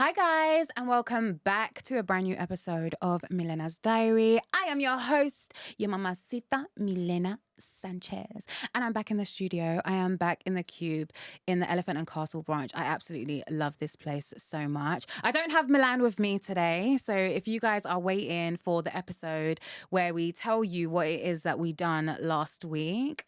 Hi guys, and welcome back to a brand new episode of Milena's Diary. I am your host, your mamacita, Milena Sanchez. And I'm back in the studio. I am back in the Cube in the Elephant and Castle branch. I absolutely love this place so much. I don't have Milan with me today. So if you guys are waiting for the episode where we tell you what it is that we done last week,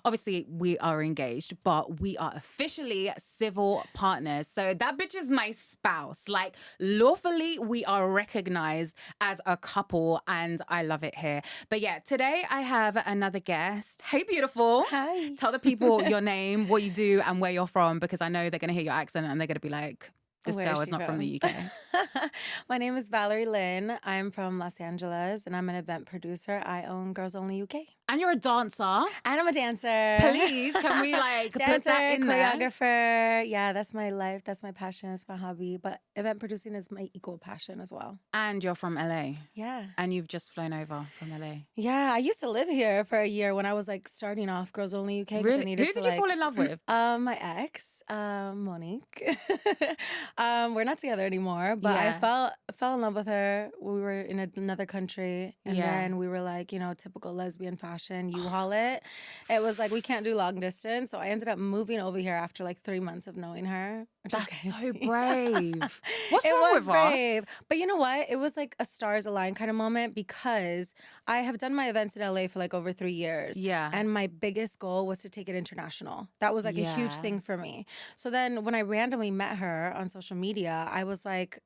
obviously, we are engaged, but we are officially civil partners. So that bitch is my spouse. Like, lawfully, we are recognized as a couple, and I love it here. But yeah, today I have another guest. Hey, beautiful. Hi. Tell the people your name, what you do, and where you're from, because I know they're going to hear your accent and they're going to be like, this Where girl is is she not from the from? UK. My name is Valarie Lynn. I'm from Los Angeles, and I'm an event producer. I own GrlzOnlyUK. And you're a dancer. And I'm a dancer. Please, can we put Dancer, that in there? choreographer. Yeah, that's my life. That's my passion. That's my hobby. But event producing is my equal passion as well. And you're from LA. Yeah. And you've just flown over from LA. Yeah, I used to live here for a year when I was like starting off GrlzOnlyUK. 'Cause I Really? needed Who to, did you fall in love with? My ex, Monique. We're not together anymore, but Yeah. I fell in love with her. We were in another country, and Yeah. then we were like, typical lesbian fashion. You haul it. It was like we can't do long distance, so I ended up moving over here after like 3 months of knowing her. Which is That's so crazy. brave. What's It wrong was with brave. us? But you know what? It was like a stars align kind of moment because I have done my events in LA for like over 3 years. Yeah. And my biggest goal was to take it international. That was like a huge Yeah. thing for me. So then when I randomly met her on social media, I was like,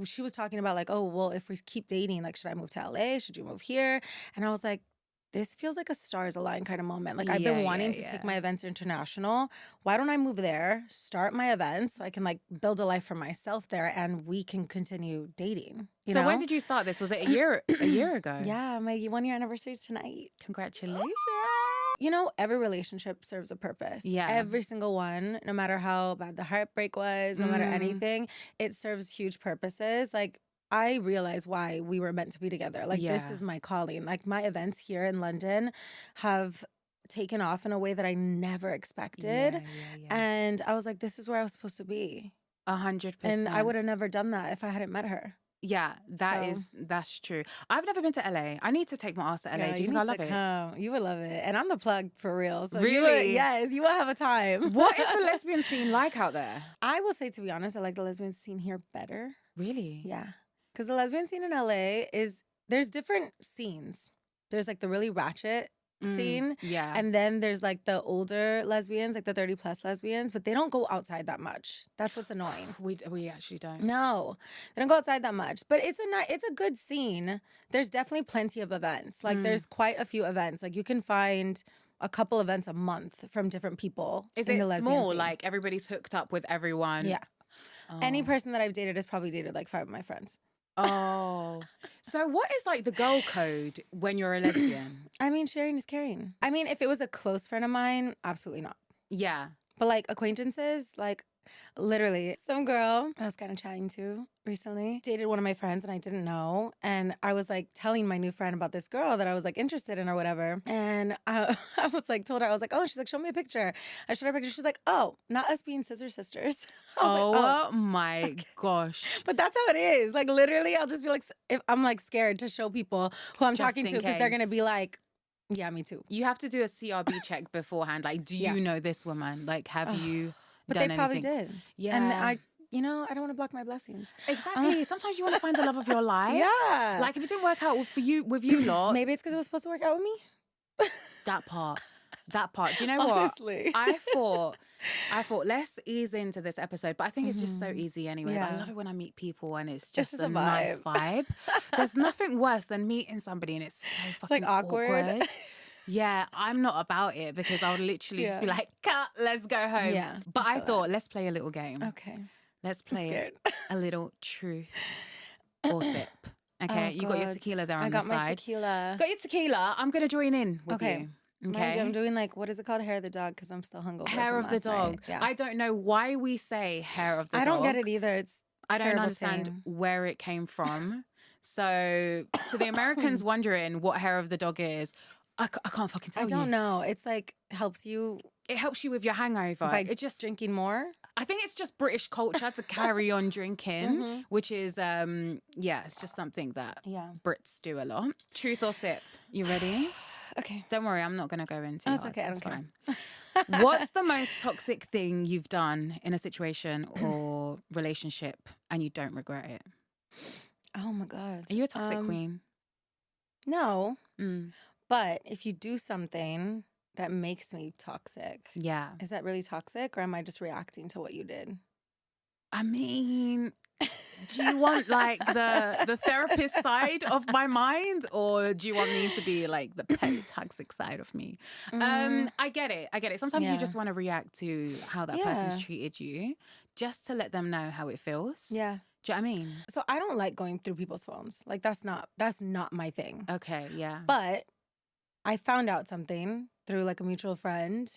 she was talking about like, oh, well, if we keep dating, like, should I move to LA? Should you move here? And I was like, this feels like a stars align kind of moment. Like I've been wanting to take my events international. Why don't I move there, start my events so I can like build a life for myself there and we can continue dating. You So know? when did you start this? Was it a year ago? Yeah, my 1 year anniversary is tonight. Congratulations. Every relationship serves a purpose. Yeah. Every single one, no matter how bad the heartbreak was, no matter anything, it serves huge purposes. Like, I realize why we were meant to be together. Like, this Yeah. is my calling. Like, my events here in London have taken off in a way that I never expected. Yeah. And I was like, this is where I was supposed to be. 100%. And I would have never done that if I hadn't met her. Yeah, that's true. I've never been to LA. I need to take my ass to LA. Girl, Do you think I need love to it? come. You would love it. And I'm the plug for real. So Really? yes, you will have a time. What is the lesbian scene like out there? I will say, to be honest, I like the lesbian scene here better. Really? Yeah. Because the lesbian scene in LA there's different scenes. There's like the really ratchet scene. Yeah. And then there's like the older lesbians, like the 30 plus lesbians, but they don't go outside that much. That's what's annoying. We actually don't. No, they don't go outside that much, but it's a good scene. There's definitely plenty of events. Like there's quite a few events. Like you can find a couple events a month from different people. Is in it the lesbian small? scene. Like everybody's hooked up with everyone? Yeah. Oh. Any person that I've dated has probably dated like 5 of my friends. Oh. So what is like the girl code when you're a lesbian? I mean, sharing is caring. I mean, if it was a close friend of mine, absolutely not. Yeah. But like acquaintances, like literally some girl I was kind of chatting to recently dated one of my friends and I didn't know. And I was like telling my new friend about this girl that I was like interested in or whatever. And I was like, told her, I was like, oh, she's like, show me a picture. I showed her a picture. She's like, oh, not us being scissor sisters. I was like, My gosh. But that's how it is. Like literally, I'll just be like, if I'm like scared to show people who I'm Just talking in to because they're going to case. be like, yeah, me too. You have to do a CRB check beforehand. Like, do you know this woman? Like, have you But done they probably anything? did. Yeah. And I don't want to block my blessings. Exactly. Sometimes you want to find the love of your life. Yeah. Like if it didn't work out with you lot, Maybe it's because it was supposed to work out with me. that part. Do you know Honestly. what? I thought let's ease into this episode, but I think it's just so easy anyways. I Yeah. love it when I meet people and it's just just a a nice vibe. vibe. There's nothing worse than meeting somebody and it's so fucking like awkward. Yeah, I'm not about it because I would literally just be Yeah. like, cut, let's go home. Yeah, But I I feel thought, let's play a little game. Okay. Let's play scared. a little truth or sip. Okay, Oh, you got your God. tequila there on I got the my side. tequila. Got your tequila. I'm going to join in with Okay. you. Mind Okay. you, I'm doing like, what is it called? Hair of the dog, because I'm still hungover. Hair from of the last dog. night. Yeah. I don't know why we say hair of the I dog. don't get it either. It's I don't terrible understand saying. where it came from. So to the Americans wondering what hair of the dog is, I can't fucking tell I you. don't know. It's like helps you It helps you with your hangover. by It just drinking more. I think it's just British culture to carry on drinking, which is, it's just something that Brits do a lot. Truth or sip? You ready? Okay. Don't worry, I'm not going to go into it. That's okay, I don't care. What's the most toxic thing you've done in a situation or relationship and you don't regret it? Oh my God. Are you a toxic queen? No. But if you do something that makes me toxic, is that really toxic, or am I just reacting to what you did? I mean, do you want like the therapist side of my mind, or do you want me to be like the petty toxic side of me? I get it. Sometimes you just want to react to how that person's treated you, just to let them know how it feels. Yeah. Do you know what I mean? So I don't like going through people's phones. Like that's not my thing. Okay, yeah. But I found out something through like a mutual friend,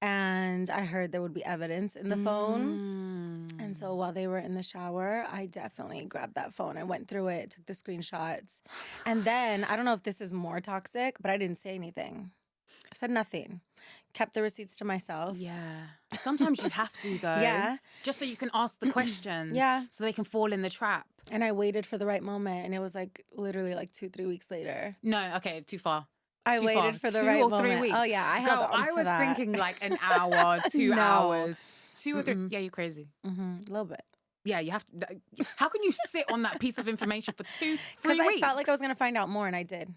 and I heard there would be evidence in the phone. And so while they were in the shower, I definitely grabbed that phone. I went through it, took the screenshots. And then, I don't know if this is more toxic, but I didn't say anything. I said nothing. Kept the receipts to myself. Yeah. Sometimes you have to, though. Yeah. Just so you can ask the questions. Yeah. So they can fall in the trap. And I waited for the right moment. And it was like literally like 2-3 weeks later. No, okay, too far. I waited for the right moment. 2 or 3 weeks. Oh, yeah, I held on to that. I was thinking like an hour, 2 hours. 2 or 3. Yeah, you're crazy. A little bit. Yeah, you have to. How can you sit on that piece of information for 2-3 weeks? Because I felt like I was going to find out more, and I did.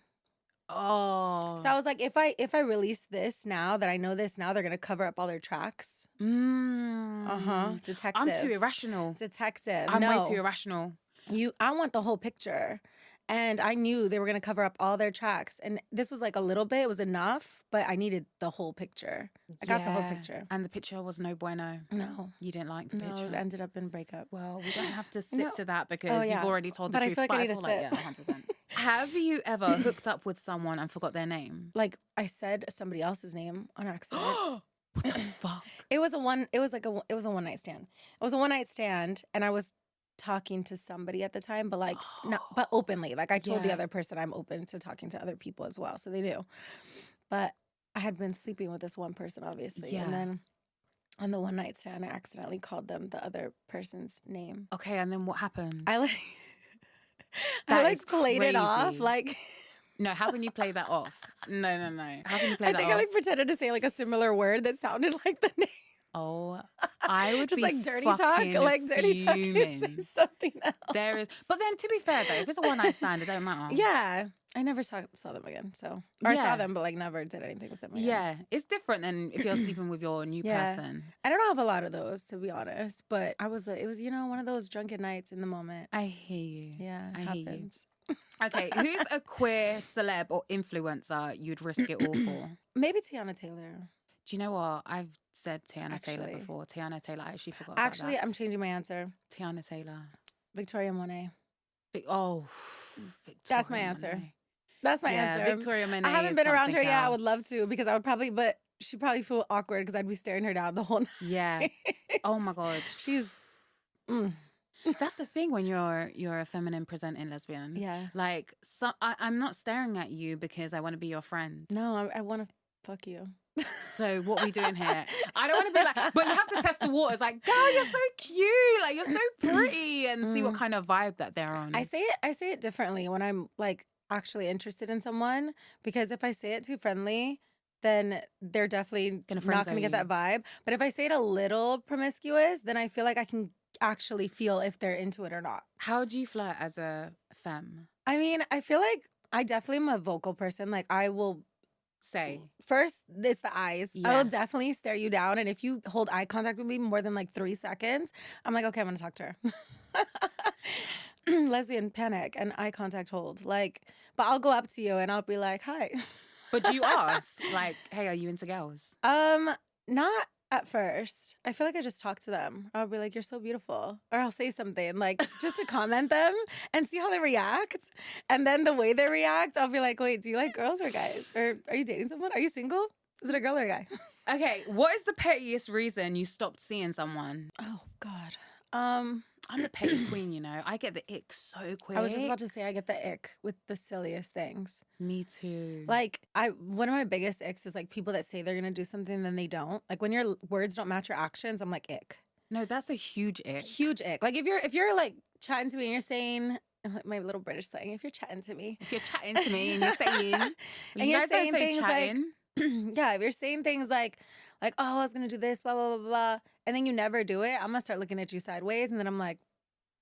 Oh. So I was like, if I release this now, that I know this now, they're going to cover up all their tracks. Detective. I'm too irrational. Detective. I'm way too irrational. I want the whole picture. And I knew they were going to cover up all their tracks. And this was like a little bit. It was enough. But I needed the whole picture. I got the whole picture. And the picture was no bueno. No. You didn't like the picture? No, it ended up in breakup. Well, we don't have to sit to that because you've already told the truth. I feel like I need to sit. 100%. Have you ever hooked up with someone and forgot their name? Like, I said somebody else's name on accident. What the fuck? It was a one night stand. It was a one night stand, and I was talking to somebody at the time, but like but openly. Like I told the other person I'm open to talking to other people as well, so they knew. But I had been sleeping with this one person, obviously, and then on the one night stand, I accidentally called them the other person's name. Okay, and then what happened? I played it off like. No, how can you play that off? No. How can you play that off? I think I pretended to say like a similar word that sounded like the name. Oh, I would just be like dirty talk, like dirty talk. Say something else. There is, but then to be fair though, if it's a one night stand, it don't matter. Yeah, I never saw them again. So, or I saw them, but like never did anything with them again. Yeah, it's different than if you're sleeping with your new person. I don't have a lot of those, to be honest. But it was one of those drunken nights in the moment. I hear you. Yeah, it happens. Okay, who's a queer celeb or influencer you'd risk it all for? Maybe Tiana Taylor. Do you know what? I've said Tiana Taylor before. Tiana Taylor, I actually forgot about that. I'm changing my answer. Tiana Taylor. Victoria Monet. Victoria That's my answer. Monet. That's my answer. Victoria Monet. I haven't been around her yet. I would love to, because I would probably, but she'd probably feel awkward because I'd be staring her down the whole night. Yeah. Oh my God. She's... That's the thing when you're a feminine presenting lesbian. Yeah. Like, I'm not staring at you because I want to be your friend. No, I want to fuck you. So what are we doing here? I don't want to be like, but you have to test the waters. Like, girl, you're so cute. Like, you're so pretty, and see what kind of vibe that they're on. I say it differently when I'm like actually interested in someone, because if I say it too friendly, then they're definitely not going to get that vibe. But if I say it a little promiscuous, then I feel like I can actually feel if they're into it or not. How do you flirt as a femme? I mean, I feel like I definitely am a vocal person. Like, I will say first, it's the eyes. I will definitely stare you down, and if you hold eye contact with me more than like 3 seconds, I'm like, okay, I'm gonna talk to her. Lesbian panic and eye contact hold. Like, but I'll go up to you and I'll be like, hi. But do you ask like, hey, are you into girls? Not at first. I feel like I just talk to them. I'll be like, you're so beautiful. Or I'll say something like just to comment them and see how they react. And then the way they react, I'll be like, wait, do you like girls or guys? Or are you dating someone? Are you single? Is it a girl or a guy? Okay, what is the pettiest reason you stopped seeing someone? Oh, God. I'm the petty queen, you know. I get the ick so quick. I was just about to say I get the ick with the silliest things. Me too. Like, one of my biggest icks is like people that say they're gonna do something and then they don't. Like when your words don't match your actions, I'm like, ick. No, that's a huge ick. Huge ick. Like if you're like chatting to me and you're saying my little British slang, if you're chatting to me. If you're chatting to me and you're saying, well, And you you're guys don't saying say things chatting. yeah, if you're saying things like, oh, I was gonna do this, blah, blah, blah, blah, and then you never do it, I'm gonna start looking at you sideways, and then I'm like,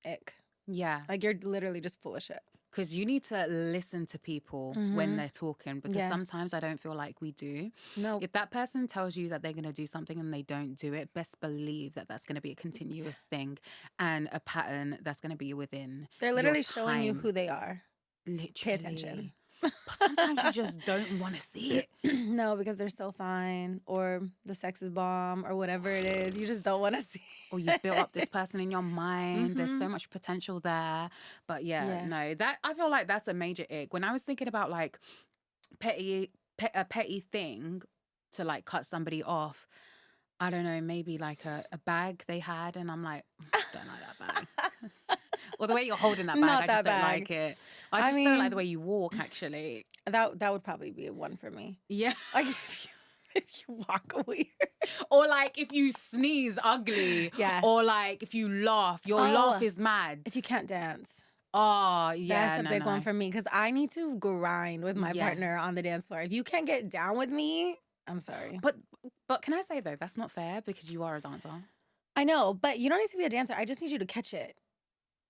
ick. Yeah. Like you're literally just full of shit. Because you need to listen to people when they're talking, because sometimes I don't feel like we do. No. If that person tells you that they're going to do something and they don't do it, best believe that that's going to be a continuous thing and a pattern that's going to be within They're literally your showing you time. who they are. Literally. Pay attention. But sometimes you just don't want to see it. No, because they're so fine, or the sex is bomb, or whatever it is. You just don't want to see. Or you've built up this person in your mind. There's so much potential there. But no, that I feel like that's a major ick. When I was thinking about like a petty thing to like cut somebody off, I don't know, maybe like a bag they had, and I'm like, don't like that bag. Or the way you're holding that bag, Not I that just don't bag. like it. I just don't like the way you walk, actually. That would probably be a one for me. Yeah. Like if you walk weird. Or like if you sneeze ugly. Yeah. Or like if you laugh, your laugh is mad. If you can't dance. Oh, yeah. That's a big one for me, because I need to grind with my partner on the dance floor. If you can't get down with me, I'm sorry. But can I say though, that's not fair, because you are a dancer. I know, but you don't need to be a dancer. I just need you to catch it.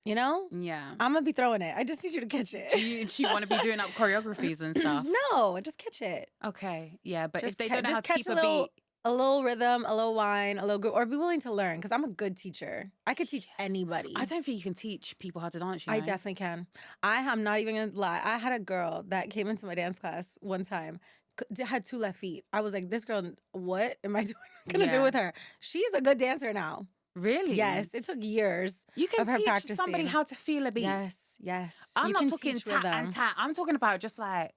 You know? Yeah. I'm going to be throwing it. I just need you to catch it. Do you want to be doing up choreographies and stuff? No, just catch it. Okay. Yeah, but Just if they don't know how to catch keep a beat. A little rhythm, a little wine, a little or be willing to learn, because I'm a good teacher. I could teach anybody. I don't think you can teach people how to dance, you know? I definitely can. I am not even going to lie. I had a girl that came into my dance class one time, had 2 left feet. I was like, this girl, what am I going to do with her? She's a good dancer now. Really? Yes. It took years You can of her teach practicing. somebody how to feel a beat. Yes. I'm You not can talking teach tat rhythm. and tat. I'm talking about just like...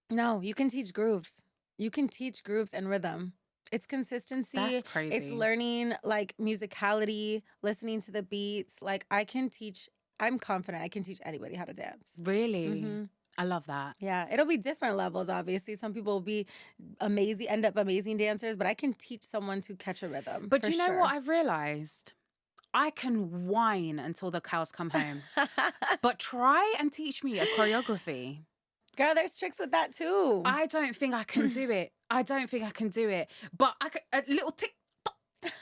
No, you can teach grooves. You can teach grooves and rhythm. It's consistency. That's crazy. It's learning like musicality, listening to the beats. Like I'm confident I can teach anybody how to dance. Really? I love that. Yeah, it'll be different levels, obviously. Some people will be end up amazing dancers, but I can teach someone to catch a rhythm. But you know what I've realized? I can whine until the cows come home. But try and teach me a choreography. Girl, there's tricks with that too. I don't think I can do it. But I can, a little tick, tock,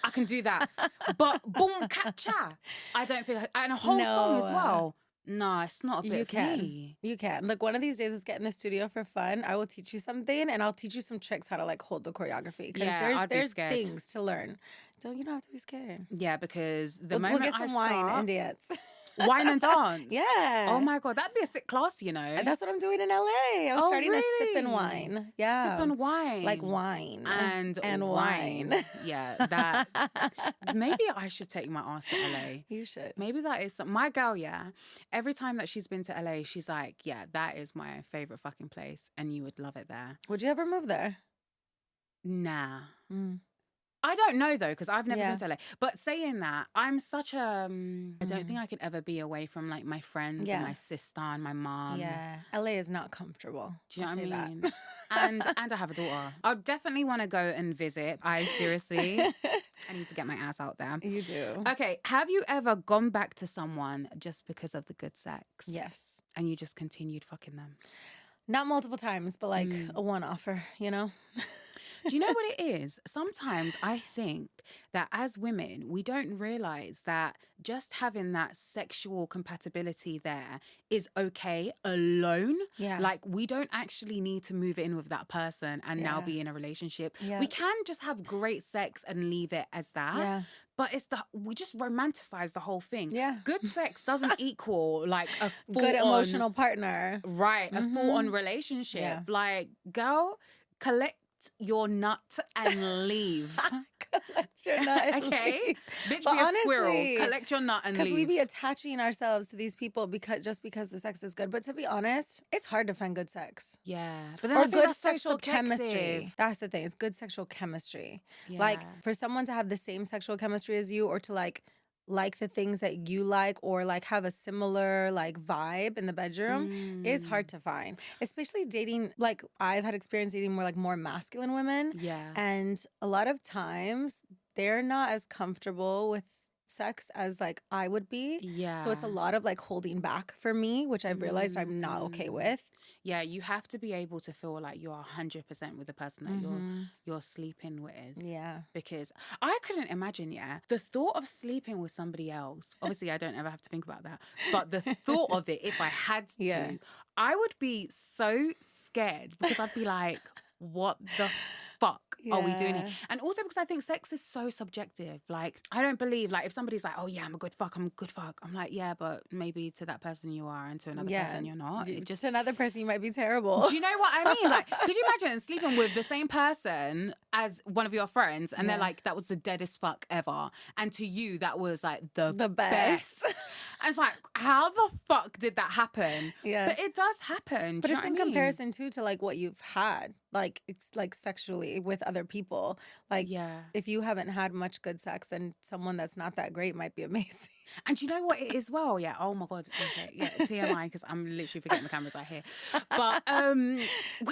I can do that. But boom, catcha, I don't think, and a whole song as well. No, it's not a bit for me. You can. Look, one of these days, let's get in the studio for fun. I will teach you something, and I'll teach you some tricks how to like hold the choreography. Because there's things to learn. You don't have to be scared. Yeah, because we'll get some wine and dance. Wine and dance. Yeah. Oh my God, that'd be a sick class, you know. And that's what I'm doing in LA. I'm starting to sip and wine. Yeah. Sip and wine. Like wine. And wine. Yeah, that. Maybe I should take my ass to LA. You should. Maybe that is my girl, yeah. Every time that she's been to LA, she's like, yeah, that is my favorite fucking place, and you would love it there. Would you ever move there? Nah. I don't know though, because I've never been to LA. But saying that, I'm such a... I don't think I could ever be away from like my friends and my sister and my mom. Yeah. LA is not comfortable. Do you know what I mean? and I have a daughter. I definitely want to go and visit. Seriously, I need to get my ass out there. You do. Okay. Have you ever gone back to someone just because of the good sex? Yes. And you just continued fucking them? Not multiple times, but like a one-offer, you know? Do you know what it is? Sometimes I think that as women, we don't realize that just having that sexual compatibility there is okay alone. Yeah. Like we don't actually need to move in with that person and now be in a relationship. Yeah. We can just have great sex and leave it as that. Yeah. But we just romanticize the whole thing. Yeah. Good sex doesn't equal like a full good emotional partner. Right. A full-on relationship. Yeah. Like, girl, collect your nut and leave. Collect your nut and okay? leave. Bitch, But be a honestly, squirrel. Collect your nut and leave. Because we be attaching ourselves to these people because the sex is good. But to be honest, it's hard to find good sex. Yeah. But then Or I think good that's so sexual chemistry. subjective. That's the thing. It's good sexual chemistry. Yeah. Like for someone to have the same sexual chemistry as you, or to like the things that you like, or like have a similar like vibe in the bedroom is hard to find. Especially dating, like I've had experience dating more masculine women. Yeah. And a lot of times they're not as comfortable with sex as like I would be. Yeah. So it's a lot of like holding back for me, which I've realized I'm not okay with. Yeah, you have to be able to feel like you're 100% with the person that you're sleeping with. Yeah. Because I couldn't imagine, the thought of sleeping with somebody else. Obviously, I don't ever have to think about that. But the thought of it, if I had to, I would be so scared because I'd be like, what the fuck are we doing here? And also because I think sex is so subjective. Like, I don't believe, like, if somebody's like, oh yeah, I'm a good fuck, I'm like, yeah, but maybe to that person you are and to another person you're not. It just, to another person you might be terrible. do you know what I mean? Like, could you imagine sleeping with the same person as one of your friends and they're like, that was the deadest fuck ever, and to you that was like the best. And it's like, how the fuck did that happen? But it does happen. But it's in comparison too to like what you've had, like it's like sexually with other people. Like, if you haven't had much good sex, then someone that's not that great might be amazing. And do you know what it is? Well, oh my God, okay, TMI, because I'm literally forgetting the cameras are here. But when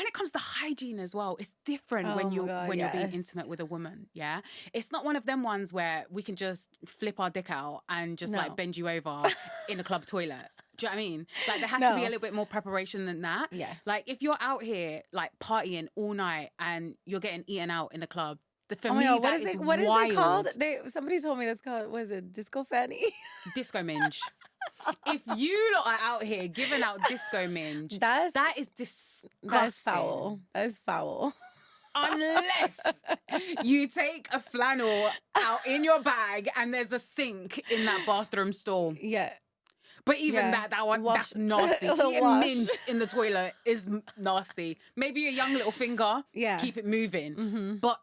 it comes to hygiene as well, it's different when you're being intimate with a woman. Yeah, it's not one of them ones where we can just flip our dick out and just like bend you over in a club toilet. Do you know what I mean? Like, there has to be a little bit more preparation than that. Yeah. Like, if you're out here like partying all night and you're getting eaten out in the club, for me, God, that is wild. What is it called? Somebody told me that's called, what is it, disco fanny? Disco minge. If you lot are out here giving out disco minge, that is disgusting. That's foul. That is foul. Unless you take a flannel out in your bag and there's a sink in that bathroom stall. Yeah. But even that's nasty. Eating minge in the toilet is nasty. Maybe a young little finger, keep it moving. But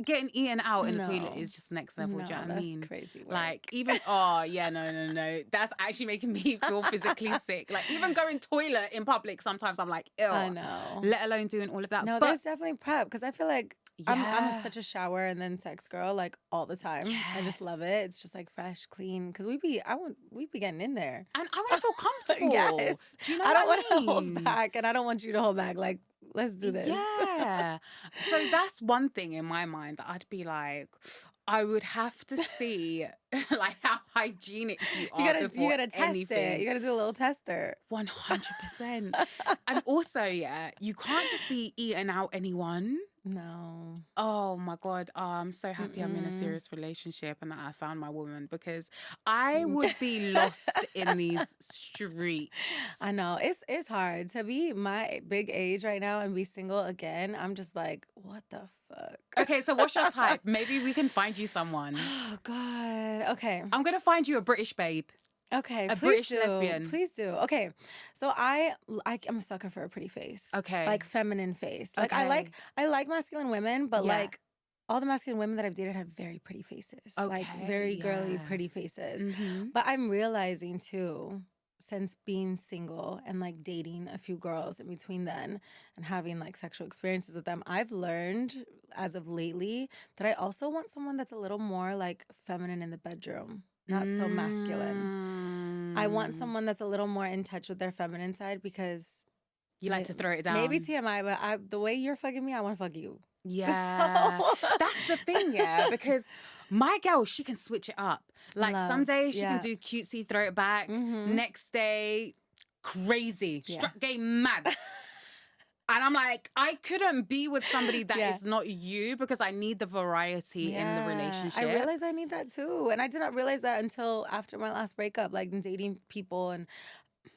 getting eaten out in the toilet is just next level. Do you know what I mean? That's crazy work. Like, even, no. That's actually making me feel physically sick. Like, even going toilet in public, sometimes I'm like, ew. I know. Let alone doing all of that. No, there's definitely prep, because I feel like I'm such a shower and then sex girl, like, all the time. Yes. I just love it. It's just like fresh, clean. Because we be getting in there. And I want to feel comfortable. Yes. Do you know I don't want to hold back, and I don't want you to hold back. Like, let's do this. Yeah. So that's one thing in my mind that I'd be like, I would have to see like how hygienic you are. You gotta test it. You gotta do a little tester. 100%. And also, you can't just be eating out anyone. No. Oh my God. Oh, I'm so happy I'm in a serious relationship and that I found my woman, because I would be lost in these streets. I know. It's hard to be my big age right now and be single again. I'm just like, what the fuck? Okay, so what's your type? Maybe we can find you someone. Oh God. Okay. I'm gonna find you a British babe. Okay, a British lesbian. Please do. Okay, so I'm a sucker for a pretty face. Okay, like feminine face. Like I like masculine women, but like all the masculine women that I've dated have very pretty faces. Okay, like very girly, pretty faces. But I'm realizing too, since being single and like dating a few girls in between then and having like sexual experiences with them, I've learned as of lately that I also want someone that's a little more like feminine in the bedroom. Not so masculine. I want someone that's a little more in touch with their feminine side, because you like to throw it down. Maybe TMI, but the way you're fucking me, I want to fuck you. Yeah. So. That's the thing, because my girl, she can switch it up. Like some days she can do cutesy, throw it back. Next day, crazy. Strut game mad. And I'm like, I couldn't be with somebody that is not you, because I need the variety in the relationship. I realize I need that too. And I did not realize that until after my last breakup, like dating people and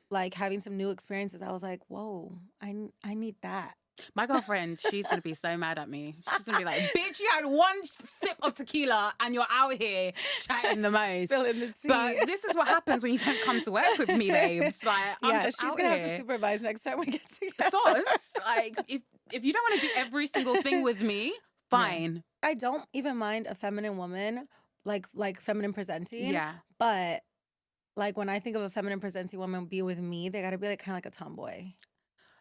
like having some new experiences. I was like, whoa, I need that. My girlfriend, she's going to be so mad at me. She's going to be like, bitch, you had one sip of tequila and you're out here chatting the most. Spilling the tea. But this is what happens when you don't come to work with me, babes. Like, I'm just she's out going to here. have to supervise next time we get together. Sos, like, if you don't want to do every single thing with me, fine. Yeah. I don't even mind a feminine woman, like feminine presenting. Yeah. But like when I think of a feminine presenting woman be with me, they got to be like kind of like a tomboy.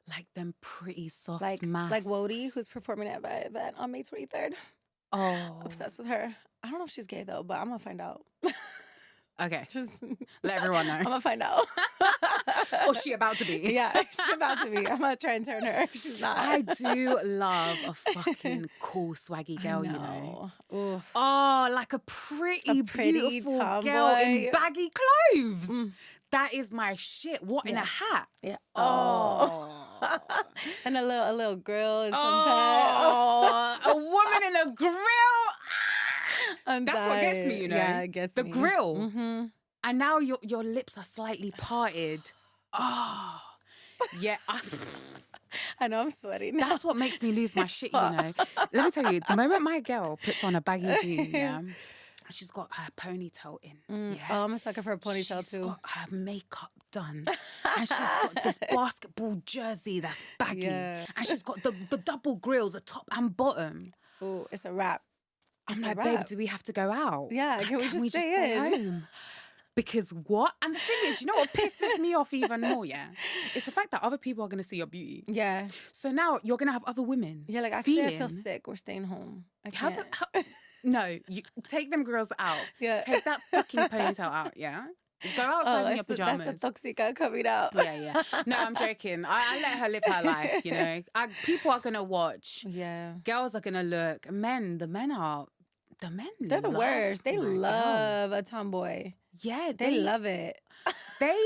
Like them pretty soft masks. Like Wody, who's performing at my event on May 23rd. Oh. Obsessed with her. I don't know if she's gay though, but I'm going to find out. Okay. Just Let everyone know. I'm gonna find out. Or she about to be. Yeah, she's about to be. I'm gonna try and turn her if she's not. I do love a fucking cool swaggy girl, you know. Oof. Oh, like a pretty beautiful girl in tomboy. baggy clothes. Mm. That is my shit. What in a hat? Yeah. Oh. And a little grill and some Oh, a woman in a grill. I'm That's what gets me, you know. Yeah, it gets the me. grill. Mm-hmm. And now your lips are slightly parted. Oh, yeah. I know I'm sweating now. That's what makes me lose my shit, you know. Let me tell you, the moment my girl puts on a baggy jean, yeah, and she's got her ponytail in. Yeah. Oh, I'm a sucker for a ponytail She's too. got her makeup done. And she's got this basketball jersey that's baggy. Yeah. And she's got the double grills, the top and bottom. Oh, it's a wrap. I'm like, babe, do we have to go out? Yeah, Like, can we just stay in? home? Because what? And the thing is, you know what pisses me off even more, yeah? It's the fact that other people are going to see your beauty. Yeah. So now you're going to have other women. Yeah, like, actually, I feel sick. We're staying home. I can't. No, you take them girls out. Yeah. Take that fucking ponytail out, yeah? Go outside in your pajamas. That's the toxica coming out. Yeah. No, I'm joking. I let her live her life, you know? People are going to watch. Yeah. Girls are going to look. The men They're the worst. They my girl. love a tomboy. Yeah, They love it. They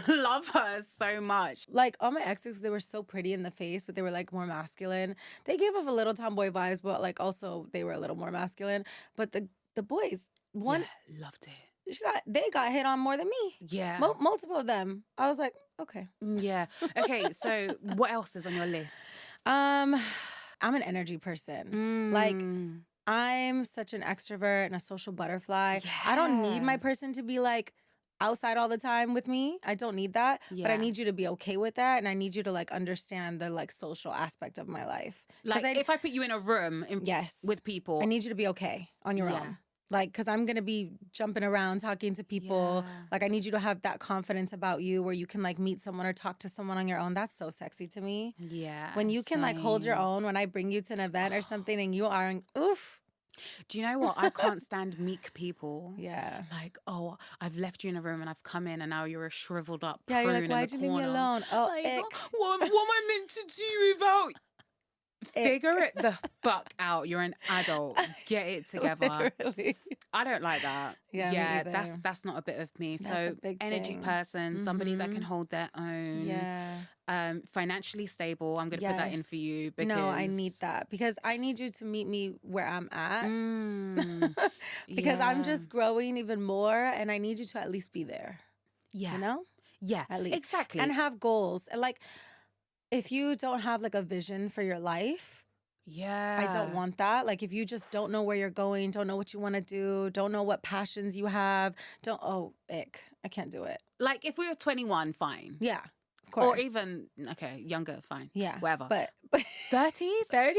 love her so much. Like, all my exes, they were so pretty in the face, but they were, like, more masculine. They gave off a little tomboy vibes, but, like, also they were a little more masculine. But the boys, one... Yeah, loved it. They got hit on more than me. Yeah. Multiple of them. I was like, okay. Yeah. Okay, so what else is on your list? I'm an energy person. Like, I'm such an extrovert and a social butterfly. Yeah. I don't need my person to be like outside all the time with me. I don't need that. Yeah. But I need you to be okay with that. And I need you to like understand the like social aspect of my life. Like if I put you in a room with people. I need you to be okay on your own. Like, because I'm going to be jumping around, talking to people. Yeah. Like, I need you to have that confidence about you where you can, like, meet someone or talk to someone on your own. That's so sexy to me. Yeah. When you can, like, hold your own, when I bring you to an event or something and you are, oof. Do you know what? I can't stand meek people. Yeah. Like, oh, I've left you in a room and I've come in and now you're a shriveled up Yeah, prune you're like, why'd you leave me alone? Oh, like, what am I meant to do without... Figure it the fuck out. You're an adult. Get it together. Literally. I don't like that. Yeah, that's not a bit of me. That's so a big energy thing. person, somebody that can hold their own. Yeah. Financially stable. I'm gonna put that in for you because no, I need that because I need you to meet me where I'm at. Because I'm just growing even more, and I need you to at least be there. Yeah. You know? Yeah. At least Exactly. And have goals. And like, if you don't have like a vision for your life, I don't want that. Like, if you just don't know where you're going, don't know what you want to do, don't know what passions you have, ick. I can't do it. Like, if we were 21, fine. Yeah, of course. Or even, younger, fine. Yeah. Whatever. But 30s? 30s,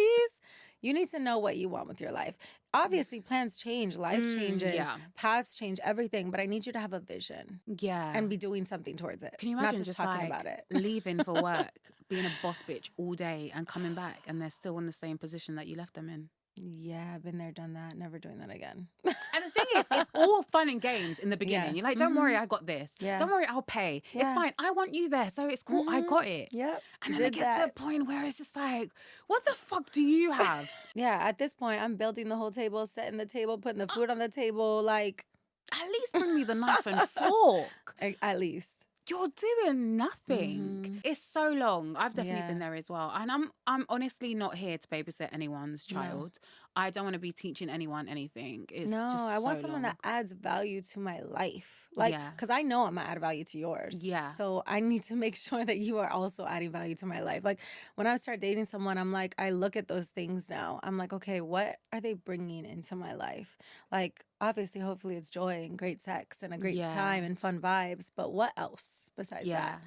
you need to know what you want with your life. Obviously, plans change, life changes, paths change, everything. But I need you to have a vision. Yeah. And be doing something towards it. Can you imagine not just talking about it? Leaving for work, being a boss bitch all day and coming back and they're still in the same position that you left them in? Yeah, I've been there, done that. Never doing that again. And the thing is, it's all fun and games in the beginning. Yeah. You're like, don't worry, I got this. Yeah. Don't worry, I'll pay. Yeah. It's fine. I want you there, so it's cool. I got it. Yep. And then it gets to a point where it's just like, what the fuck do you have? Yeah, at this point, I'm building the whole table, setting the table, putting the food on the table, like... At least bring me the knife and fork. At least. You're doing nothing. It's so long. I've definitely been there as well. And I'm honestly not here to babysit anyone's child. No. I don't want to be teaching anyone anything. It's just I want so someone long. that adds value to my life. Like, because I know I'm going to add value to yours. Yeah. So I need to make sure that you are also adding value to my life. Like, when I start dating someone, I'm like, I look at those things now. I'm like, okay, what are they bringing into my life? Like, obviously, hopefully it's joy and great sex and a great time and fun vibes. But what else besides that?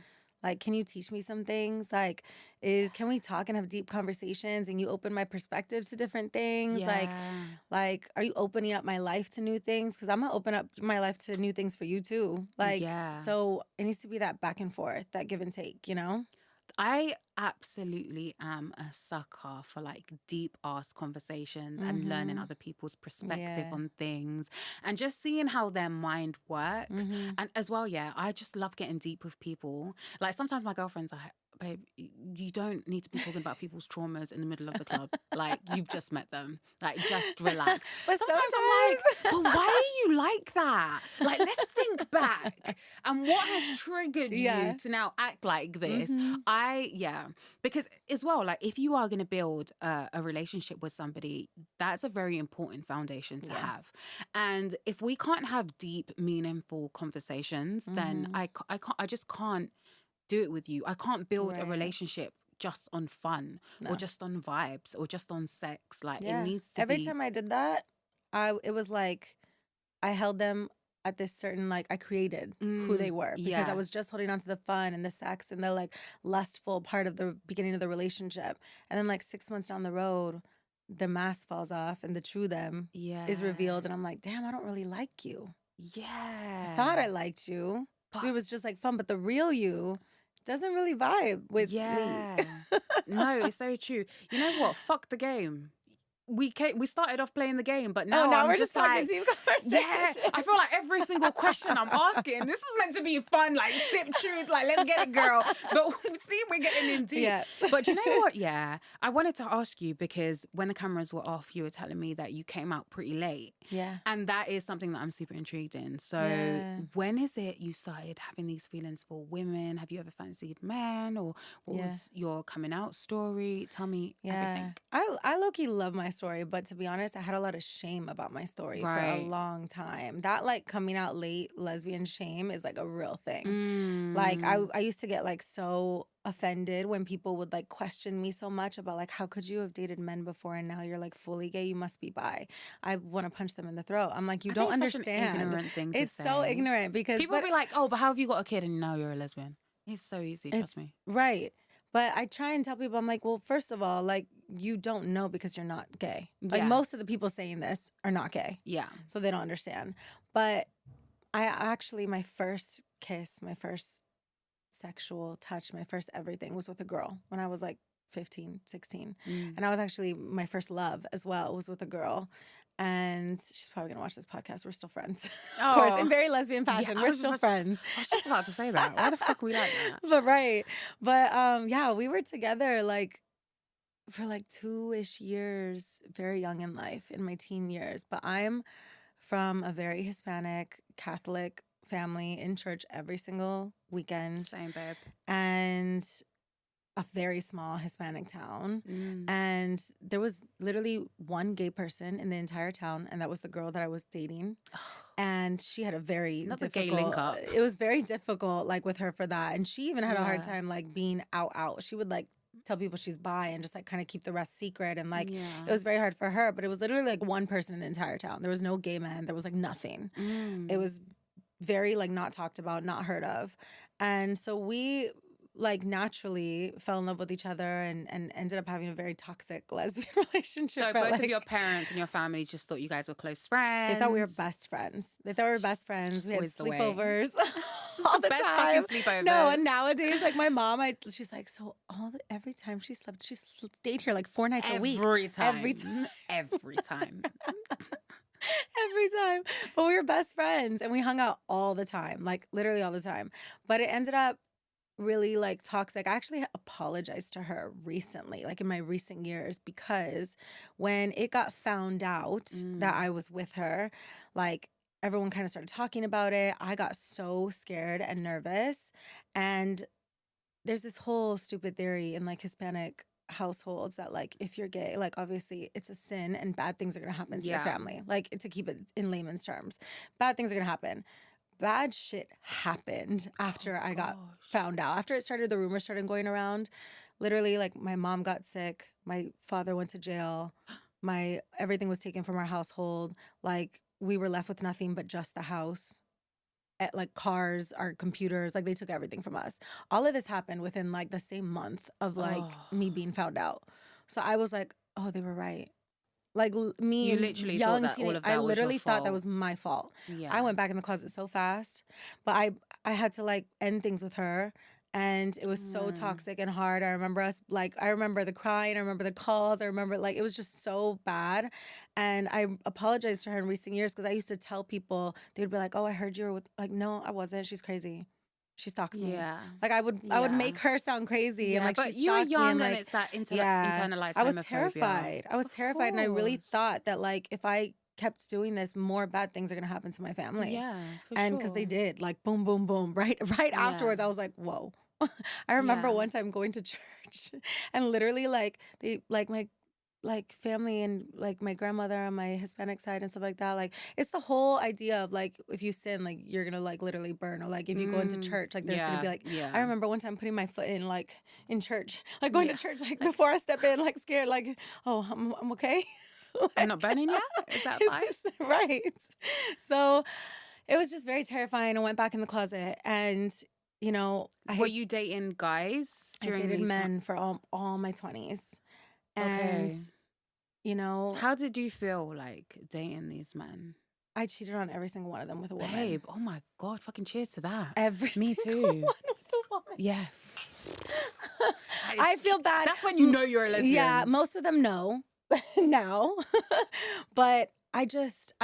Like, can you teach me some things? Like, can we talk and have deep conversations and you open my perspective to different things? Like, are you opening up my life to new things? Because I'm going to open up my life to new things for you too. Like, so it needs to be that back and forth, that give and take, you know? I absolutely am a sucker for like deep ass conversations and learning other people's perspective Yeah. on things and just seeing how their mind works. And as well, yeah, I just love getting deep with people. Like sometimes my girlfriends are, babe, you don't need to be talking about people's traumas in the middle of the club. Like you've just met them. Like just relax. But Sometimes I'm like, but why are you like that? Like let's think back and what has triggered Yeah. you to now act like this. Mm-hmm. Because as well, like if you are going to build a relationship with somebody, that's a very important foundation to have. And if we can't have deep, meaningful conversations, then I just can't do it with you. I can't build a Right. relationship just on fun or No. just on vibes or just on sex. Like it Yeah. needs to Every be. time I did that, it was like I held them at this certain, like, I created who they were because I yeah. was just holding on to the fun and the sex and the like lustful part of the beginning of the relationship. And then like 6 months down the road, the mask falls off and the true them Yeah. is revealed. And I'm like, damn, I don't really like you. Yeah. I thought I liked you. So it was just like fun, but the real you doesn't really vibe with me. No, it's so true. You know what? Fuck the game. We started off playing the game, but now Oh, now I'm we're just talking like, team conversation. yeah, I feel like every single question I'm asking, this is meant to be fun, like sip truth, like let's get it, girl. But see, we're getting in deep. Yeah. But you know what? Yeah, I wanted to ask you because when the cameras were off, you were telling me that you came out pretty late. Yeah. And that is something that I'm super intrigued in. So Yeah. when is it you started having these feelings for women? Have you ever fancied men, or what was your coming out story? Tell me everything. I low-key love my story, but to be honest, I had a lot of shame about my story for a long time. That like coming out late lesbian shame is like a real thing. Like I used to get like so offended when people would like question me so much about like, how could you have dated men before and now you're like fully gay? You must be bi. I want to punch them in the throat. I'm like, you I don't think it's such understand. an ignorant thing to It's say. so ignorant because People be like, oh, but how have you got a kid and now you're a lesbian? It's so easy, trust me. Right. But I try and tell people, I'm like, well, first of all, like, you don't know because you're not gay. Like, most of the people saying this are not gay. Yeah. So they don't understand. But I actually, my first kiss, my first sexual touch, my first everything was with a girl when I was like 15, 16. And I was actually, my first love as well was with a girl. And she's probably going to watch this podcast. We're still friends. Of course, in very lesbian fashion. We're still friends. I was just about to say that. Why the fuck are we like that? But right. But yeah, we were together like for like 2-ish years, very young in life, in my teen years. But I'm from a very Hispanic Catholic family in church every single weekend. Same, babe. And a very small Hispanic town. And there was literally one gay person in the entire town, and that was the girl that I was dating. And she had a very Not the difficult gay link up. It was very difficult, like, with her for that. And she even had a hard time, like, being out. She would, like, tell people she's bi and just, like, kind of keep the rest secret. And, like, it was very hard for her. But it was literally, like, one person in the entire town. There was no gay men. There was, like, nothing. It was very, like, not talked about, not heard of. And so we, like, naturally fell in love with each other and ended up having a very toxic lesbian relationship. So both of your parents and your family just thought you guys were close friends? They thought we were best friends. We had sleepovers all the best time. fucking sleepovers. No, and nowadays, like, my mom, she's like, so every time she slept, she stayed here like 4 nights a week. Every time. Every time. Every time. Every time. But we were best friends and we hung out all the time, like literally all the time. But it ended up really like toxic. I actually apologized to her recently, like in my recent years, because when it got found out that I was with her, like everyone kind of started talking about it. I got so scared and nervous. And there's this whole stupid theory in like Hispanic households that like if you're gay, like obviously it's a sin and bad things are gonna happen to your family. Like, to keep it in layman's terms, bad things are gonna happen. Bad shit happened after I got found out. After it started, the rumors started going around. Literally, like, my mom got sick. My father went to jail. Everything was taken from our household. Like, we were left with nothing but just the house. Like, cars, our computers. Like, they took everything from us. All of this happened within, like, the same month of, like, me being found out. So I was like, oh, they were right. Like, me, you literally young thought that teenage, all of that I was literally your thought fault. that was my fault. Yeah. I went back in the closet so fast, but I had to like end things with her, And it was so toxic and hard. I remember the crying, I remember the calls, I remember like it was just so bad. And I apologized to her in recent years because I used to tell people, they would be like, oh, I heard you were with, like, no, I wasn't. She's crazy. She stalks me. Yeah. Like I would make her sound crazy. And like but she you were stalked me young and and like, it's that yeah, internalized I was homophobia. terrified. I was terrified. And I really course. thought that like if I kept doing this, more bad things are gonna happen to my family. Yeah, for And sure. because they did, like boom, boom, boom, right afterwards, I was like, whoa. I remember one time going to church and literally like they like my like family and like my grandmother on my Hispanic side and stuff like that. Like it's the whole idea of like if you sin, like you're gonna like literally burn, or like if you go into church, like there's gonna be like I remember one time putting my foot in like in church, like going to church, like before I step in, like scared, like, oh, I'm okay. Like, I'm not burning yet? Is that fine? Right. So it was just very terrifying. I went back in the closet and you know, were you dating guys? I dated men for all my 20s. And, you know. How did you feel like dating these men? I cheated on every single one of them with a woman. Babe, oh my God, fucking cheers to that. Me too. One with a woman. Yeah. I feel bad. That's when you know you're a lesbian. Yeah, most of them know now. But I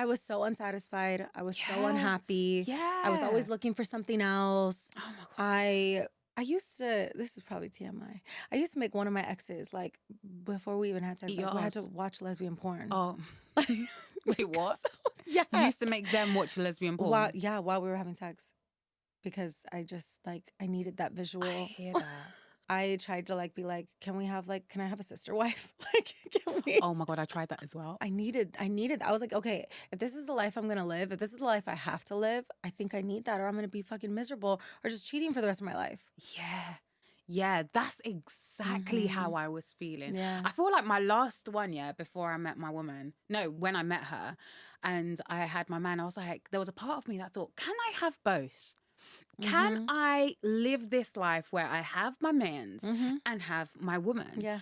was so unsatisfied. I was so unhappy. Yeah. I was always looking for something else. Oh my God. I used to, this is probably TMI. I used to make one of my exes, like, before we even had sex, like, we had to watch lesbian porn. Oh. Wait, what? Yeah. You used to make them watch lesbian porn? While we were having sex. Because I just, like, I needed that visual. I hear that. I tried to like be like, can I have a SisterWife? Like, can we? Oh my God, I tried that as well. I needed. I was like, okay, if this is the life I'm gonna live, if this is the life I have to live, I think I need that, or I'm gonna be fucking miserable, or just cheating for the rest of my life. Yeah, that's exactly how I was feeling. Yeah. I feel like my last one, before I met my woman, when I met her and I had my man, I was like, there was a part of me that thought, can I have both? Can I live this life where I have my mans and have my woman? Yeah.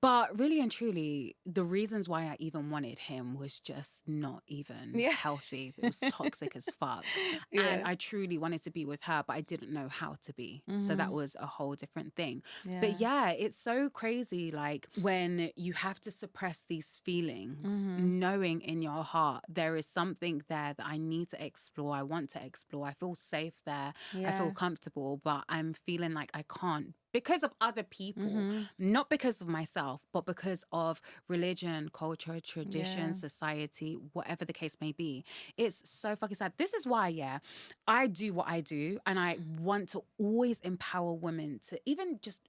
But really and truly, the reasons why I even wanted him was just not even healthy. It was toxic as fuck. Yeah. And I truly wanted to be with her, but I didn't know how to be. So that was a whole different thing. Yeah. But it's so crazy, like when you have to suppress these feelings, knowing in your heart there is something there that I need to explore, I want to explore. I feel safe there. I feel comfortable, but I'm feeling like I can't. Because of other people, not because of myself, but because of religion, culture, tradition, society, whatever the case may be. It's so fucking sad. This is why, I do what I do. And I want to always empower women to even just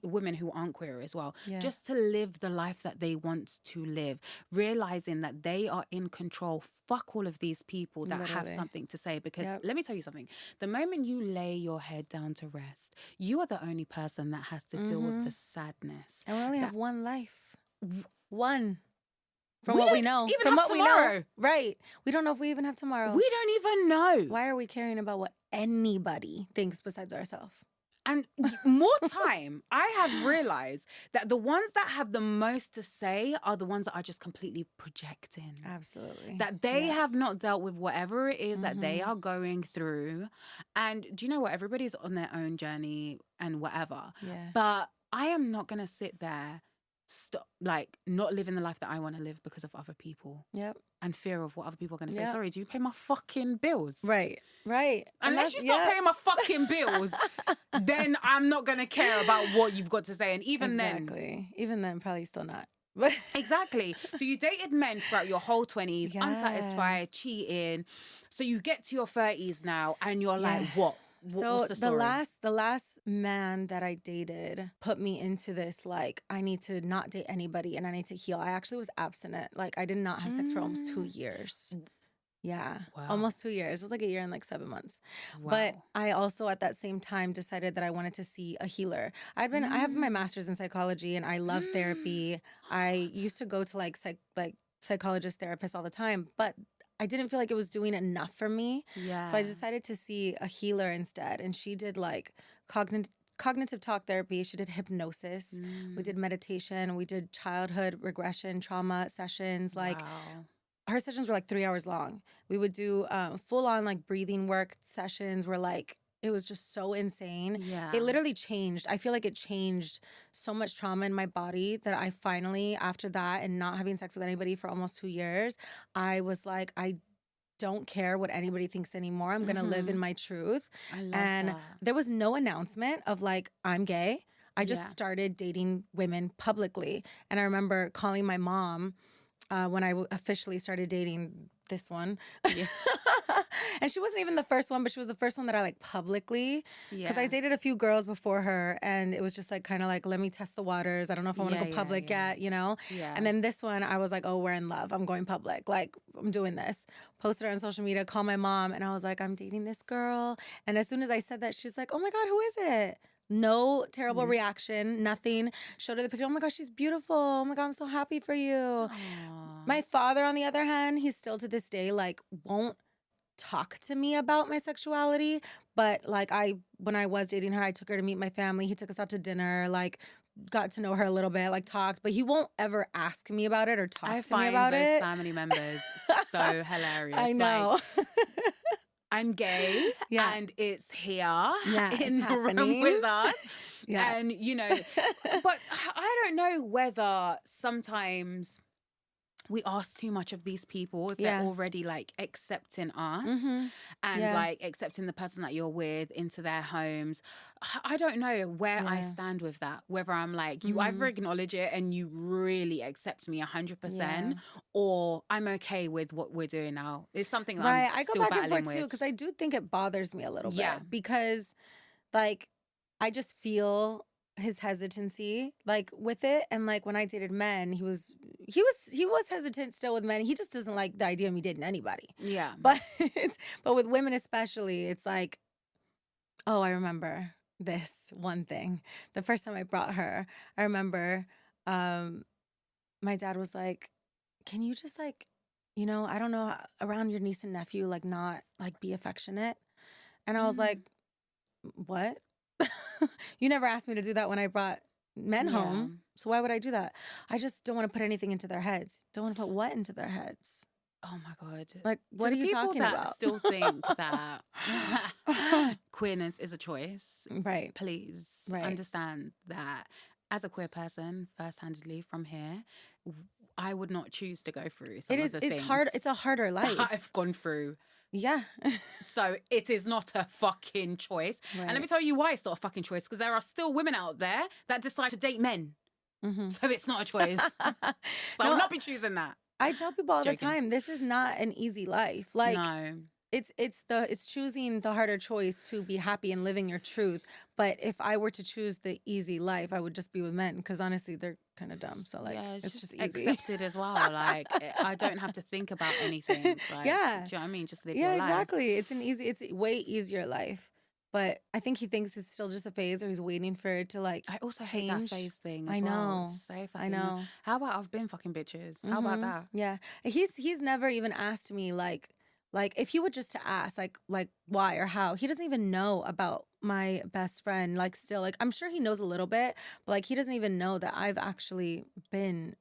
women who aren't queer as well, just to live the life that they want to live, realizing that they are in control. Fuck all of these people that have something to say, because let me tell you something. The moment you lay your head down to rest, you are the only person that has to deal with the sadness. And we only have one life. One. From what we know. From what we know. Right. We don't know if we even have tomorrow. We don't even know. Why are we caring about what anybody thinks besides ourselves? And more time, I have realized that the ones that have the most to say are the ones that are just completely projecting. Absolutely. That they have not dealt with whatever it is that they are going through. And do you know what? Everybody's on their own journey and whatever. Yeah. But I am not going to sit there, not living the life that I want to live because of other people. Yep. And fear of what other people are going to say. Sorry, do you pay my fucking bills? Right. Unless you start paying my fucking bills, then I'm not going to care about what you've got to say. And even then, probably still not. But exactly. So you dated men throughout your whole 20s, unsatisfied, cheating. So you get to your 30s now and you're like, what? So the last man that I dated put me into this, like, I need to not date anybody and I need to heal. I actually was abstinent. Like, I did not have sex for almost 2 years. Yeah. Wow. Almost 2 years. It was like a year and like 7 months. Wow. But I also at that same time decided that I wanted to see a healer. I have my master's in psychology and I love therapy. I used to go to psychologist therapists all the time, but I didn't feel like it was doing enough for me. Yeah. So I decided to see a healer instead. And she did like cognitive talk therapy. She did hypnosis. We did meditation. We did childhood regression, trauma sessions. Like her sessions were like 3 hours long. We would do full on like breathing work sessions where like it was just so insane. Yeah. It literally changed. I feel like it changed so much trauma in my body that I finally, after that and not having sex with anybody for almost 2 years, I was like, I don't care what anybody thinks anymore. I'm going to live in my truth. I love And that. there was no announcement of like, I'm gay. I just Yeah. started dating women publicly. And I remember calling my mom when I officially started dating this one. Yeah. And she wasn't even the first one, but she was the first one that I like publicly. Because I Yeah. dated a few girls before her, and it was just like kind of like, let me test the waters. I don't know if I want to Yeah, go yeah, public yeah. yet, you know? Yeah. And then this one, I was like, oh, we're in love. I'm going public. Like, I'm doing this. Posted her on social media, called my mom, and I was like, I'm dating this girl. And as soon as I said that, she's like, oh my God, who is it? No terrible reaction, nothing. Showed her the picture. Oh my gosh, she's beautiful. Oh my God, I'm so happy for you. Aw. My father, on the other hand, he's still to this day like won't talk to me about my sexuality. But like when I was dating her, I took her to meet my family. He took us out to dinner, like got to know her a little bit, like talked. But he won't ever ask me about it or talk I to me find about those it. family members so hilarious. I know. Like, I'm gay Yeah. and it's here Yeah, in it's the room happening. with us. Yeah. And, you know, but I don't know whether sometimes we ask too much of these people if they're Yeah. already like accepting us Mhm. and Yeah. like accepting the person that you're with into their homes. I don't know where I Yeah. stand with that. Whether I'm like, you either acknowledge it and you really accept me 100%, or I'm okay with what we're doing now. It's something that Right. I'm I go still back and battling forth too, with. because I do think it bothers me a little Yeah. bit because like I just feel his hesitancy like with it. And like when I dated men, he was hesitant still with men. He just doesn't like the idea of me dating anybody. Yeah. But but with women especially, it's like, oh, I remember this one thing. The first time I brought her, I remember my dad was like, can you just like, you know, I don't know, around your niece and nephew, like not like be affectionate. And I was like, what? You never asked me to do that when I brought men Yeah. home. So why would I do that? I just don't want to put anything into their heads. Don't want to put what into their heads? Oh my God. Like, what To are the you people talking that about? still think that queerness is a choice, Right. please Right. understand that as a queer person, first-handedly from here, I would not choose to go through some It of is, the it's things hard. It's a harder that life. I've gone through. Yeah. So it is not a fucking choice. And let me Right. tell you why it's not a fucking choice, because there are still women out there that decide to date men. Mhm. So it's not a choice. So I No, will not be choosing that. I tell people all the Joking. time, this is not an easy life. Like, No. it's choosing the harder choice to be happy and living your truth. But if I were to choose the easy life, I would just be with men because honestly, they're kind of dumb. So like, Yeah, it's just easy. accepted as well. Like I don't have to think about anything. Like, Yeah. do you know what I mean? Just live Yeah, your life. exactly. It's a way easier life. But I think he thinks it's still just a phase, or he's waiting for it to like I also hate change. that phase thing as I well. know. It's so I fucking know. How about I've been fucking bitches? How about Mhm. that? Yeah. He's never even asked me like if he would just to ask like why or how. He doesn't even know about my best friend. Like still, like I'm sure he knows a little bit, but like he doesn't even know that I've actually been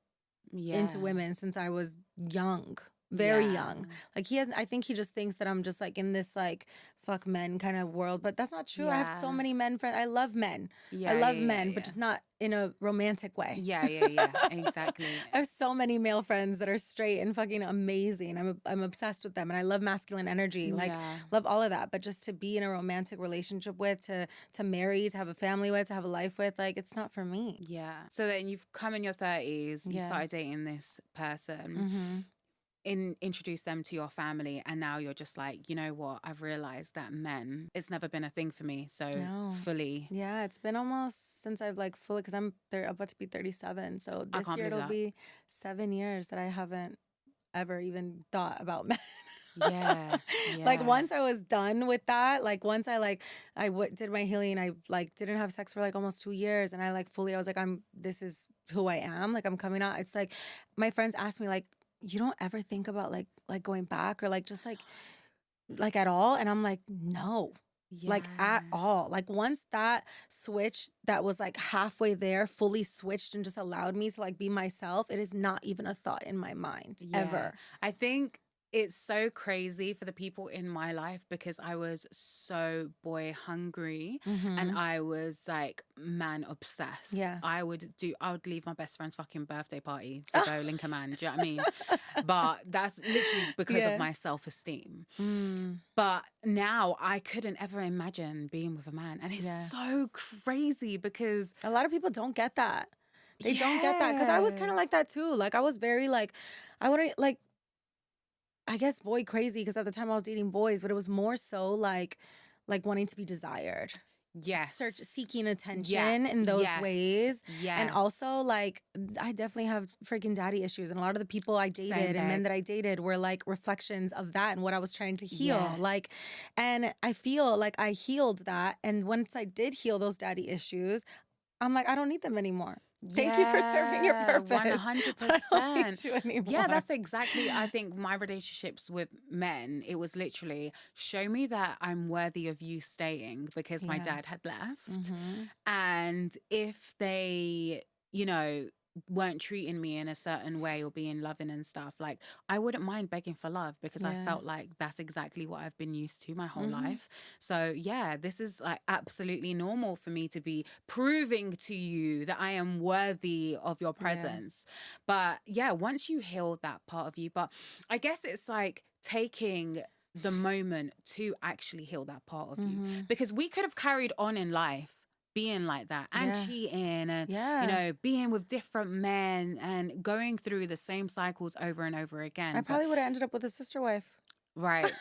Yeah. into women since I was young. Very Yeah. young. Like he hasn't, I think he just thinks that I'm just like in this like fuck men kind of world, but that's not true. I have so Yeah. many men friends. I love men. Yeah. I love yeah, men, yeah, but just not in a romantic way. yeah, exactly. I have so many male friends that are straight and fucking amazing. I'm obsessed with them, and I love masculine energy. Like Yeah. love all of that. But just to be in a romantic relationship with, to marry, to have a family with, to have a life with, like it's not for me. Yeah. So then you've come in your 30s, you Yeah. started dating this person. Mm-hmm. Introduce them to your family, and now you're just like, you know what, I've realized that men, it's never been a thing for me, so No. fully Yeah, it's been almost since I've like fully, because I'm about to be 37, so I this can't year believe it'll that. be 7 years that I haven't ever even thought about men. Yeah, Like yeah. once I was done with that, like once I like did my healing, I like didn't have sex for like almost 2 years, and I like fully, I was like, this is who I am, like I'm coming out. It's like my friends ask me like, you don't ever think about like going back or like just like at all? And I'm like, no. Like at Yeah. all. Like once that switch that was like halfway there fully switched and just allowed me to like be myself, it is not even a thought in my mind Yeah. ever. I think it's so crazy for the people in my life because I was so boy hungry and I was like man obsessed. Yeah. I would leave my best friend's fucking birthday party to go link a man. Do you know what I mean? But that's literally because of my self-esteem. But now I couldn't ever imagine being with a man. And it's so crazy because a lot of people don't get that. They don't get that. Because I was kind of like that too. Like I was very like, I wouldn't like, I guess boy crazy because at the time I was dating boys, but it was more so like wanting to be desired. Yes. Seeking attention in those ways. Yes. And also like I definitely have freaking daddy issues. And a lot of the people I dated and men that I dated were like reflections of that and what I was trying to heal. Yeah. Like, and I feel like I healed that. And once I did heal those daddy issues, I'm like, I don't need them anymore. Thank you for serving your purpose. 100%. I don't need you anymore. Yeah, that's exactly, I think, my relationships with men. It was literally, show me that I'm worthy of you staying because my dad had left. And if they, you know, weren't treating me in a certain way or being loving and stuff, like I wouldn't mind begging for love because I felt like that's exactly what I've been used to my whole life. So yeah, this is like absolutely normal for me to be proving to you that I am worthy of your presence. But yeah, once you heal that part of you, but I guess it's like taking the moment to actually heal that part of you, because we could have carried on in life being like that and cheating and, you know, being with different men and going through the same cycles over and over again. I probably would have ended up with a sister wife. Right.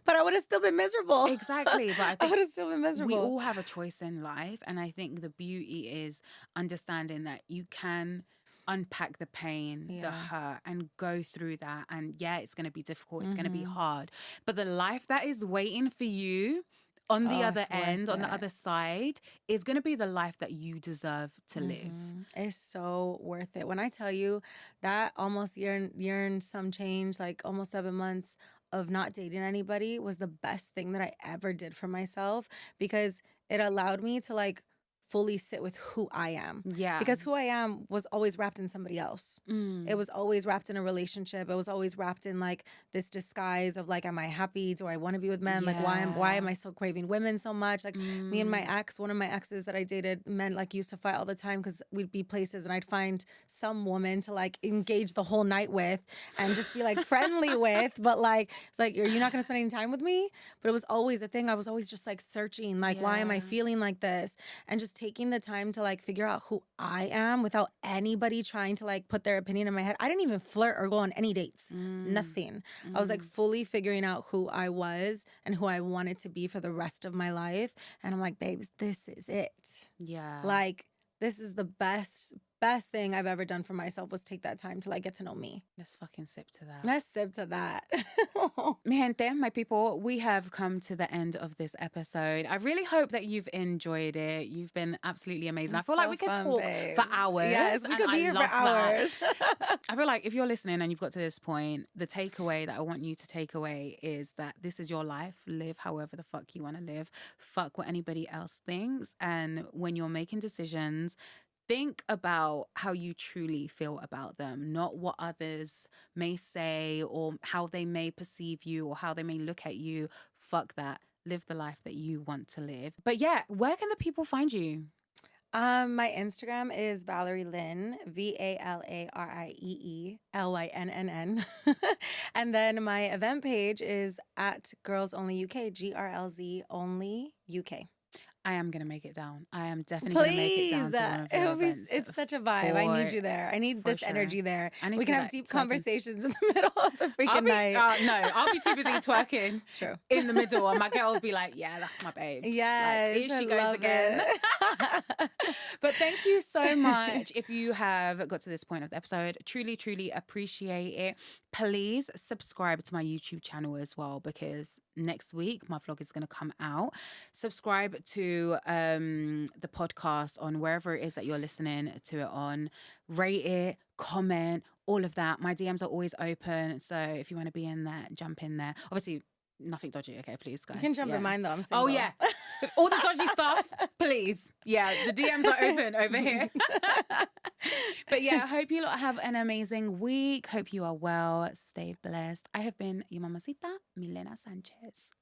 But I would have still been miserable. Exactly. But I I think would have still been miserable. we all have a choice in life. And I think the beauty is understanding that you can unpack the pain, the hurt, and go through that. And yeah, it's going to be difficult. It's going to be hard. But the life that is waiting for you on the other end, on the other side, is going to be the life that you deserve to live. It's so worth it. When I tell you that almost year and some change, like almost 7 months of not dating anybody was the best thing that I ever did for myself, because it allowed me to like fully sit with who I am. Yeah. Because who I am was always wrapped in somebody else. It was always wrapped in a relationship. It was always wrapped in like this disguise of like, am I happy? Do I want to be with men? Like, why am I still craving women so much? Like me and my ex, one of my exes that I dated, men like used to fight all the time because we'd be places and I'd find some woman to like engage the whole night with and just be like friendly with. But like, it's like, are you not going to spend any time with me? But it was always a thing. I was always just like searching, like, why am I feeling like this? And just taking the time to like figure out who I am without anybody trying to like put their opinion in my head. I didn't even flirt or go on any dates. Nothing. I was like fully figuring out who I was and who I wanted to be for the rest of my life. And I'm like, babes, this is it. Yeah. Like, this is the best thing I've ever done for myself, was take that time to like get to know me. Let's fucking sip to that. Let's sip to that. Mi gente, my people, we have come to the end of this episode. I really hope that you've enjoyed it. You've been absolutely amazing. I feel like we could talk for hours. Yes, we could be here for hours. I feel like if you're listening and you've got to this point, the takeaway that I want you to take away is that this is your life. Live however the fuck you want to live. Fuck what anybody else thinks. And when you're making decisions, think about how you truly feel about them, not what others may say or how they may perceive you or how they may look at you. Fuck that. Live the life that you want to live. But yeah, where can the people find you? My Instagram is Valarie Lynn, VALARIEELYNNN. And then my event page is at GrlzOnlyUK, GrlzOnlyUK. I am going to make it down. I am definitely going to make it down to one of your events. It's such a vibe. I need you there. I need this energy there. We can have deep conversations in the middle of the freaking night. No, I'll be too busy twerking. True. In the middle, and my girl will be like, yeah, that's my babe. Yes, like, here she goes again. But thank you so much. If you have got to this point of the episode, truly, truly appreciate it. Please subscribe to my YouTube channel as well, because next week my vlog is going to come out. Subscribe to the podcast on wherever it is that you're listening to it on. Rate it, comment, all of that. My DMs are always open, so if you want to be in there, jump in there. Obviously, nothing dodgy, okay, please, guys. You can jump in mine though, I'm single. Oh yeah, all the dodgy stuff, please. Yeah, the DMs are open over here. But yeah, I hope you lot have an amazing week. Hope you are well. Stay blessed. I have been your mamacita, Milena Sanchez.